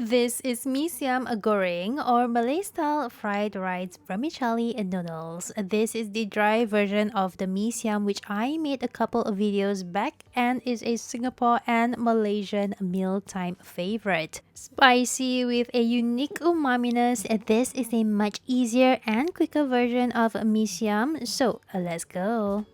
This is Mee Siam Goreng or Malay style fried rice vermicelli noodles. This is the dry version of the Mee Siam which I made a couple of videos back and is a Singapore and Malaysian mealtime favorite. Spicy with a unique umaminess, this is a much easier and quicker version of Mee Siam, so let's go.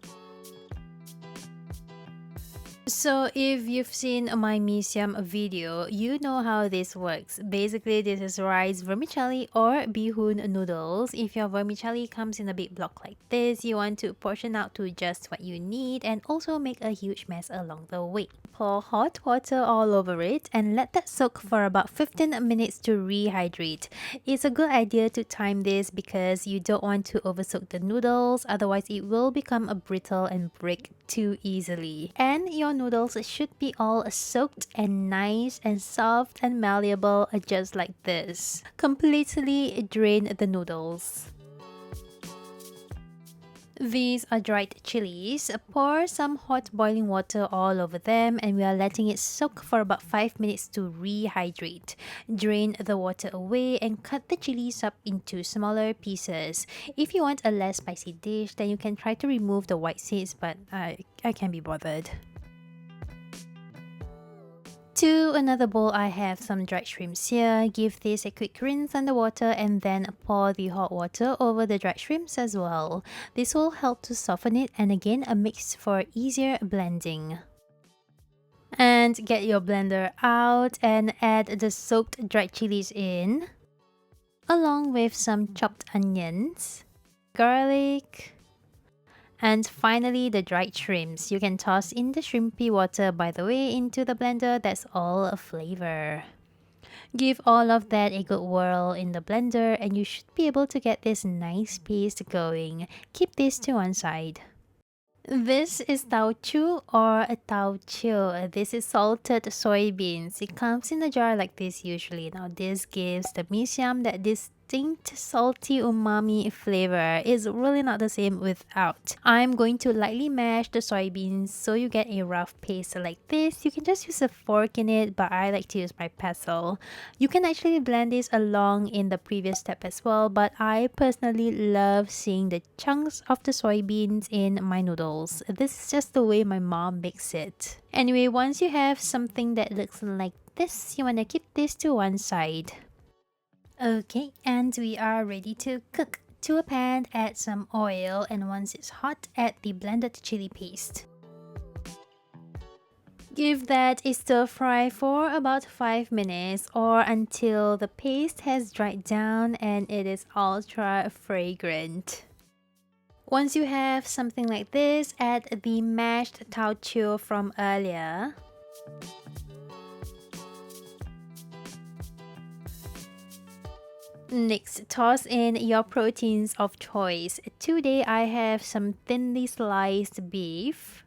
So if you've seen my Mee Siam video, you know how this works. Basically, this is rice vermicelli or Bee Hoon noodles. If your vermicelli comes in a big block like this, you want to portion out to just what you need and also make a huge mess along the way. Pour hot water all over it and let that soak for about 15 minutes to rehydrate. It's a good idea to time this because you don't want to oversoak the noodles, otherwise it will become brittle and break too easily. And your noodles should be all soaked and nice and soft and malleable just like this. Completely drain the noodles. These are dried chilies. Pour some hot boiling water all over them and we are letting it soak for about 5 minutes to rehydrate. Drain the water away and cut the chilies up into smaller pieces. If you want a less spicy dish, then you can try to remove the white seeds, but I can't be bothered. To another bowl, I have some dried shrimps here. Give this a quick rinse underwater and then pour the hot water over the dried shrimps as well. This will help to soften it and again a mix for easier blending. And get your blender out and add the soaked dried chilies in, along with some chopped onions, garlic, and finally the dried shrimps. You can toss in the shrimpy water by the way into the blender, that's all a flavor. Give all of that a good whirl in the blender and you should be able to get this nice paste going. Keep this to one side. This is Taucu or Taucheo. This is salted soybeans. It comes in a jar like this usually. Now this gives the Mee Siam that distinct salty umami flavor. It's really not the same without. I'm going to lightly mash the soybeans so you get a rough paste like this. You can just use a fork in it, but I like to use my pestle. You can actually blend this along in the previous step as well, but I personally love seeing the chunks of the soybeans in my noodles. This is just the way my mom makes it. Anyway, once you have something that looks like this, you want to keep this to one side. Okay, and we are ready to cook. To a pan, add some oil and once it's hot, add the blended chili paste. Give that a stir fry for about 5 minutes or until the paste has dried down and it is ultra fragrant. Once you have something like this, add the mashed taucheo from earlier. Next, toss in your proteins of choice. Today I have some thinly sliced beef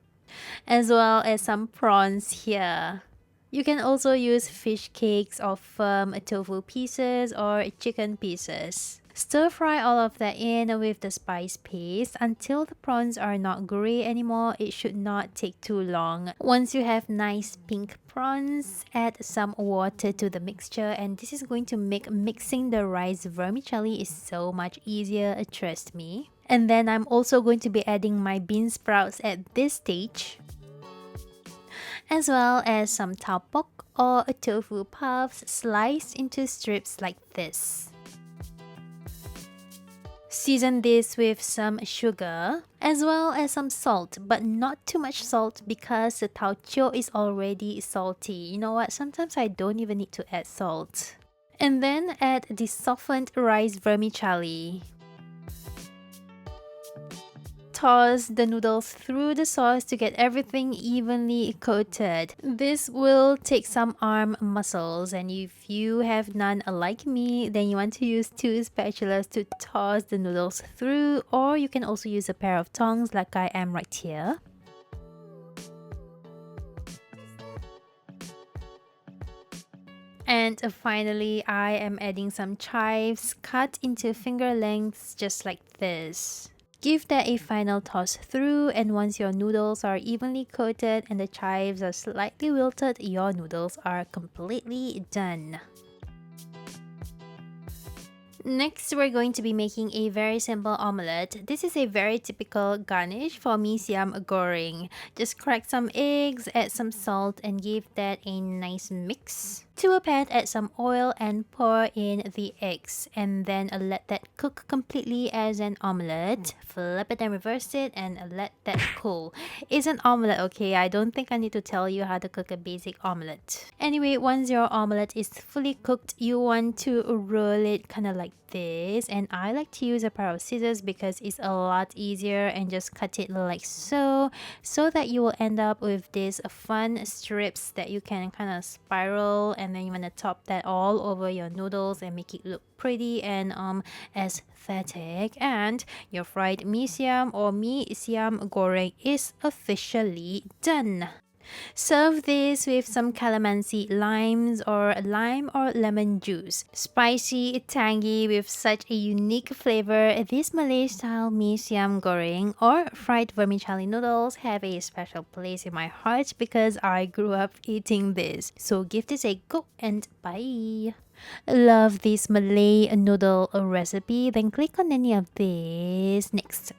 as well as some prawns here. You can also use fish cakes or firm tofu pieces or chicken pieces. Stir fry all of that in with the spice paste until the prawns are not gray anymore. It should not take too long. Once you have nice pink prawns, add some water to the mixture and this is going to make mixing the rice vermicelli is so much easier, trust me. And then I'm also going to be adding my Beansprouts at this stage, as well as some Taupok or Tofu Puffs sliced into strips like this. Season this with some sugar as well as some salt, but not too much salt because the taucheo is already salty. You know what? Sometimes I don't even need to add salt. And then add the softened rice vermicelli. Toss the noodles through the sauce to get everything evenly coated. This will take some arm muscles and if you have none like me, then you want to use 2 spatulas to toss the noodles through, or you can also use a pair of tongs like I am right here. And finally, I am adding some chives cut into finger lengths just like this. Give that a final toss through and once your noodles are evenly coated and the chives are slightly wilted, your noodles are completely done. Next, we're going to be making a very simple omelette. This is a very typical garnish for mee siam goreng. Just crack some eggs, add some salt, and give that a nice mix. To a pan, add some oil and pour in the eggs, and then let that cook completely as an omelette. Flip it and reverse it, and let that cool. It's an omelette, okay? I don't think I need to tell you how to cook a basic omelette. Anyway, once your omelette is fully cooked, you want to roll it kind of like this, and I like to use a pair of scissors because it's a lot easier, and just cut it like so that you will end up with these fun strips that you can kind of spiral, and then you want to top that all over your noodles and make it look pretty and aesthetic. And your fried mee siam or mee siam goreng is officially done. Serve this with some calamansi lime or lemon juice. Spicy, tangy with such a unique flavor, this Malay style mee siam goreng or fried vermicelli noodles have a special place in my heart because I grew up eating this. So give this a go and bye. Love this Malay noodle recipe? Then click on any of these next.